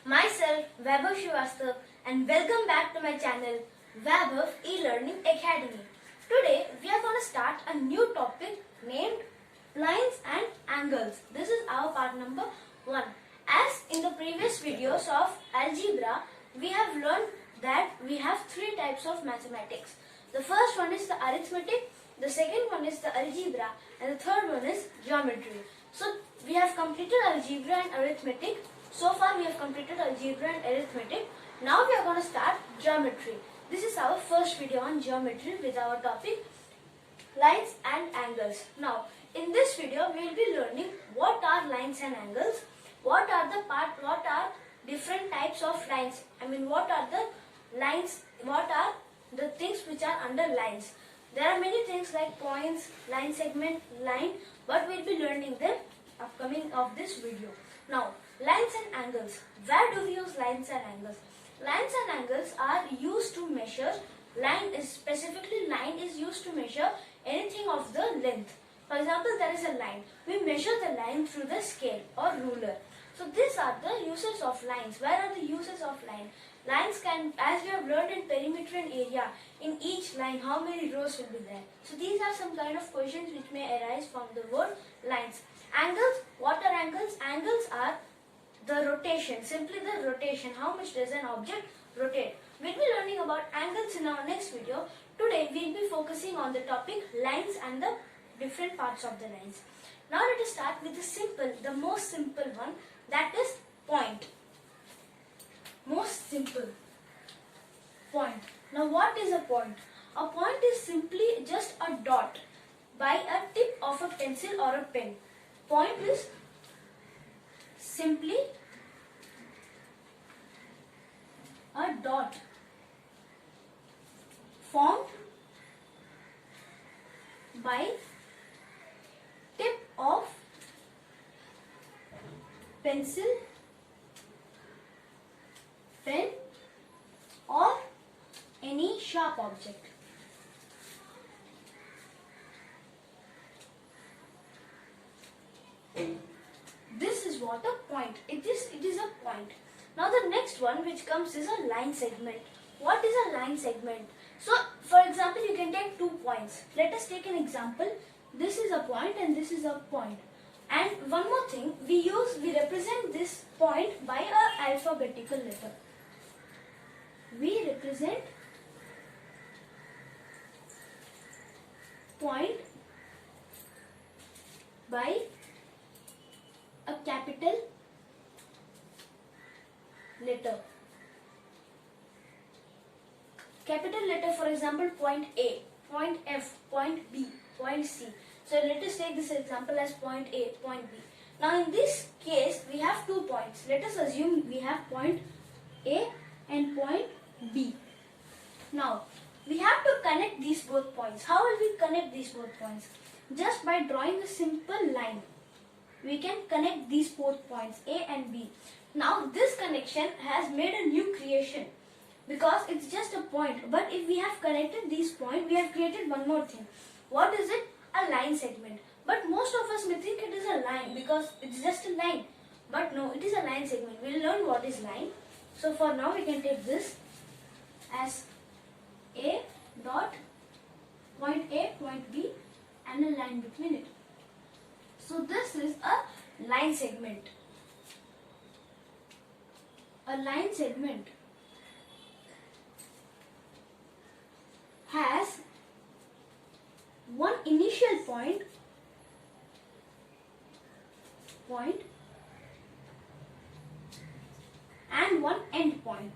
myself Vaibhav and welcome back to my channel Vaibhav E-Learning Academy. Today we are going to start a new topic named lines and angles. This is our part number 1. As in the previous videos of algebra, we have learned that we have 3 types of mathematics. The first one is the arithmetic, the second one is the algebra, and the third one is geometry. So we have completed algebra and arithmetic. So far we have completed algebra and arithmetic. Now we are going to start geometry. This is our first video on geometry with our topic lines and angles. Now in this video we will be learning what are lines and angles, what are different types of lines. What are the lines, what are the things which are under lines. There are many things like points, line segment, line, but we will be learning them upcoming of this video. Now, lines and angles. Where do we use lines and angles? Lines and angles are used to measure, line is used to measure anything of the length. For example, there is a line. We measure the line through the scale or ruler. So these are the uses of lines. Where are the uses of line? Lines can, as we have learned in perimeter and area, in each line how many rows will be there. So these are some kind of questions which may arise from the word lines. Angles, what are angles? Angles are the rotation, simply the rotation. How much does an object rotate? We'll be learning about angles in our next video. Today we'll be focusing on the topic lines and the different parts of the lines. Now let us start with the most simple one, that is point. Most simple. Point. Now what is a point? A point is simply just a dot by a tip of a pencil or a pen. Point is simply a dot formed by tip of pencil, pen or any sharp object. This is what a point. It is a point. Now the next one which comes is a line segment. What is a line segment? So for example, you can take 2 points. Let us take an example. This is a point and this is a point. And one more thing, we represent this point by a alphabetical letter. We represent point by a capital letter. Capital letter, for example, point A, point F, point B, point C. So let us take this example as point A, point B. Now in this case, we have 2 points. Let us assume we have point A and point B. Now, we have to connect these both points. How will we connect these both points? Just by drawing a simple line, we can connect these both points A and B. Now, this connection has made a new creation because it's just a point. But if we have connected these points, we have created one more thing. What is it? A line segment. But most of us may think it is a line because it's just a line. But no, it is a line segment. We'll learn what is line. So for now, we can take this as A dot point A, point B and a line between it. So this is a line segment. A line segment has one initial point and one end point.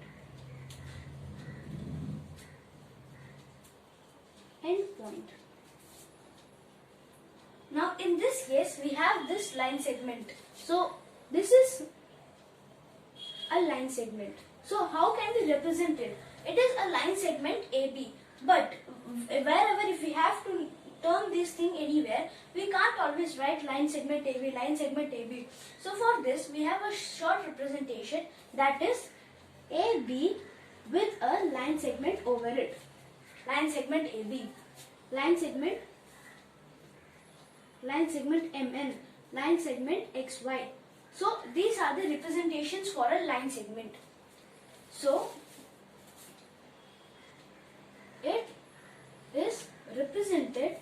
Now in this case we have this line segment. So this is a line segment. So how can we represent it? It is a line segment AB. But wherever, if we have to turn this thing anywhere, we can't always write line segment AB, line segment AB. So for this we have a short representation, that is AB with a line segment over it. Line segment AB. Line segment MN, line segment XY. So these are the representations for a line segment. So it is represented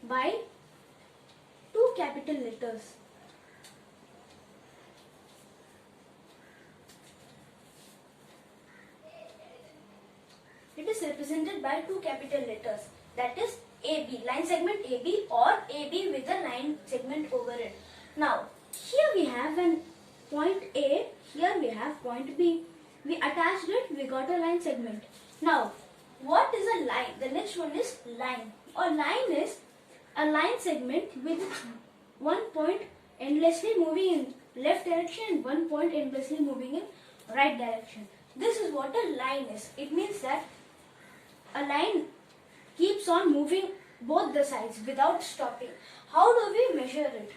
by two capital letters. It is represented by two capital letters, that is AB, line segment AB, or AB with a line segment over it. Now here we have an point A, here we have point B. We attached it, we got a line segment. Now what is a line? The next one is line. A line is a line segment with one point endlessly moving in left direction and one point endlessly moving in right direction. This is what a line is. It means that a line keeps on moving both the sides without stopping. How do we measure it?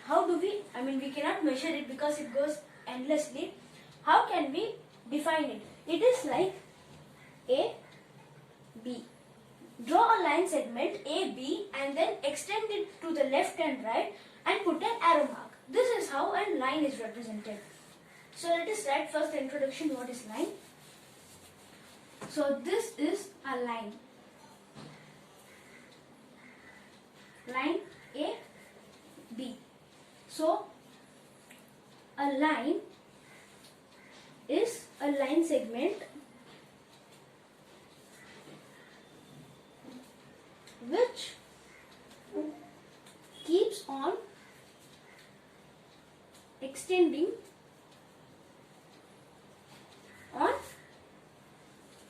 We cannot measure it because it goes endlessly. How can we define it? It is like A, B. Draw a line segment AB and then extend it to the left and right and put an arrow mark. This is how a line is represented. So let us write first the introduction. What is line? So this is a line. Line A, B. So a line is a line segment which keeps on extending on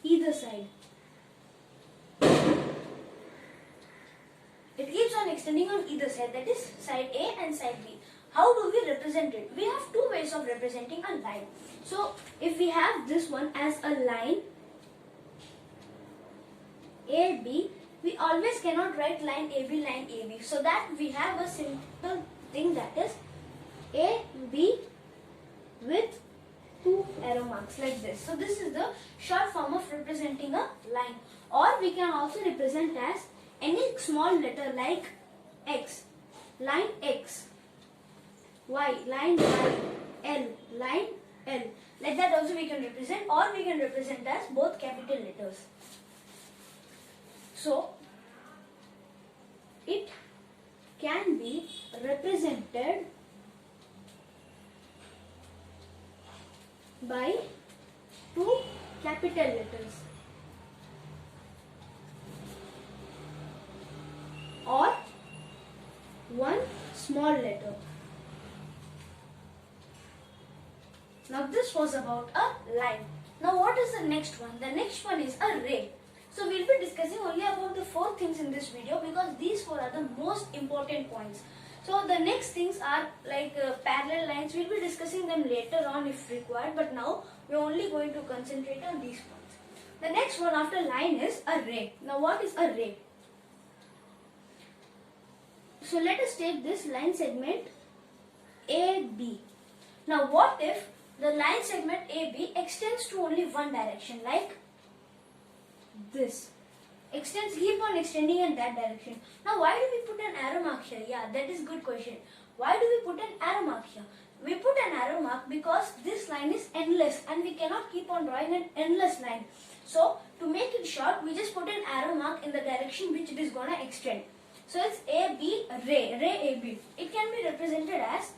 either side. It keeps on extending on either side, that is side A and side B. How do we represent it? We have two ways of representing a line. So if we have this one as a line AB, we always cannot write line AB. So that we have a simple thing, that is AB with two arrow marks like this. So this is the short form of representing a line. Or we can also represent as any small letter like X, line X, Y, line Y, L, line L. Like that also we can represent, or we can represent as both capital letters. So it can be represented by two capital letters or one small letter. Now this was about a line. Now what is the next one? The next one is a ray. So we'll be discussing only about the 4 things in this video because these 4 are the most important points. So the next things are like parallel lines. We'll be discussing them later on if required, but now we're only going to concentrate on these points. The next one after line is a ray. Now what is a ray? So let us take this line segment AB. Now what if the line segment AB extends to only one direction, like this? Keep on extending in that direction. Now why do we put an arrow mark here? Yeah, that is good question. Why do we put an arrow mark here? We put an arrow mark because this line is endless and we cannot keep on drawing an endless line. So to make it short, we just put an arrow mark in the direction which it is going to extend. So it's AB, ray AB. It can be represented as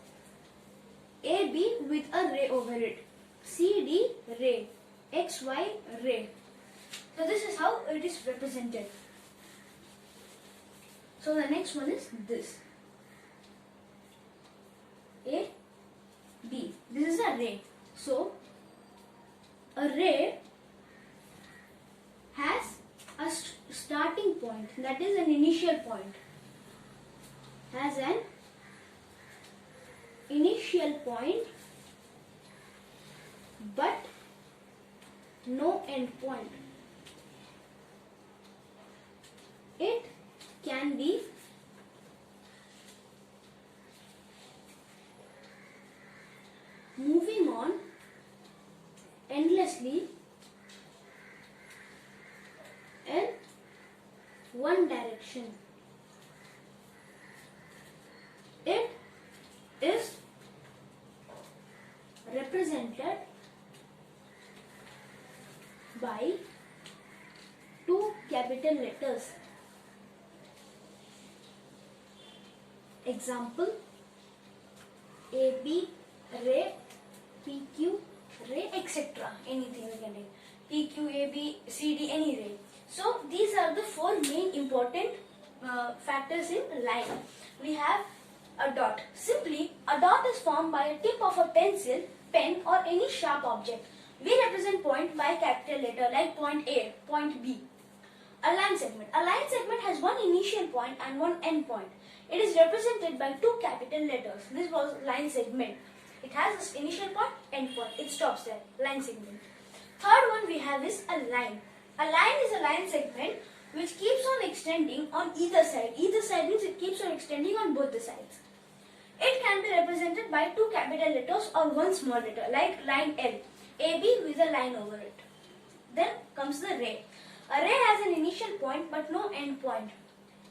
AB with a ray over it. CD, ray. XY, ray. So this is how it is represented. So the next one is this. A, B. This is a ray. So a ray has a starting point, that is an initial point. Has an initial point but no end point. It can be moving on endlessly in one direction. represented by two capital letters. Example: AB, ray, PQ, ray, etc. Anything we can take. PQ, AB, CD, any ray. So these are the four main important factors in line. We have a dot. Simply, a dot is formed by a tip of a pencil, pen or any sharp object. We represent point by capital letter like point A, point B. A line segment. A line segment has one initial point and one end point. It is represented by two capital letters. This was line segment. It has its initial point, end point. It stops there. Line segment. Third one we have is a line. A line is a line segment which keeps on extending on either side. Either side means it keeps on extending on both the sides. It can be represented by two capital letters or one small letter like line L. AB with a line over it. Then comes the ray. A ray has an initial point but no end point.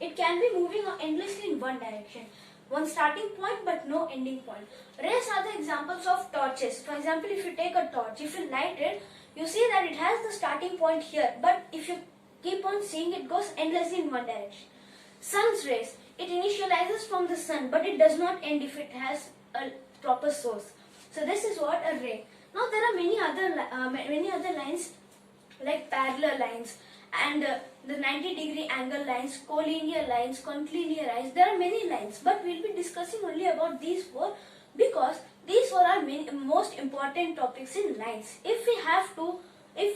It can be moving endlessly in one direction. One starting point but no ending point. Rays are the examples of torches. For example, if you take a torch, if you light it, you see that it has the starting point here. But if you keep on seeing, it goes endlessly in one direction. Sun's rays. It initializes from the sun but it does not end if it has a proper source. So this is what a ray. Now there are many other lines like parallel lines and the 90-degree angle lines, collinear lines, concilinear lines. There are many lines, but we will be discussing only about these four because these four are most important topics in lines. If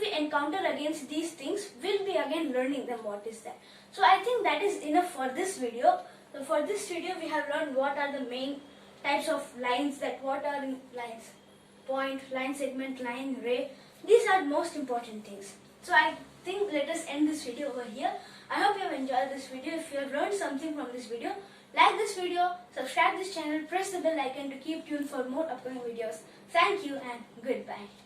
we encounter against these things, we'll be again learning them what is that. So I think that is enough for this video. So for this video, we have learned what are the main types of lines, that what are in lines. Point, line segment, line, ray. These are most important things. So I think let us end this video over here. I hope you have enjoyed this video. If you have learned something from this video, like this video, subscribe this channel, press the bell icon to keep tuned for more upcoming videos. Thank you and goodbye.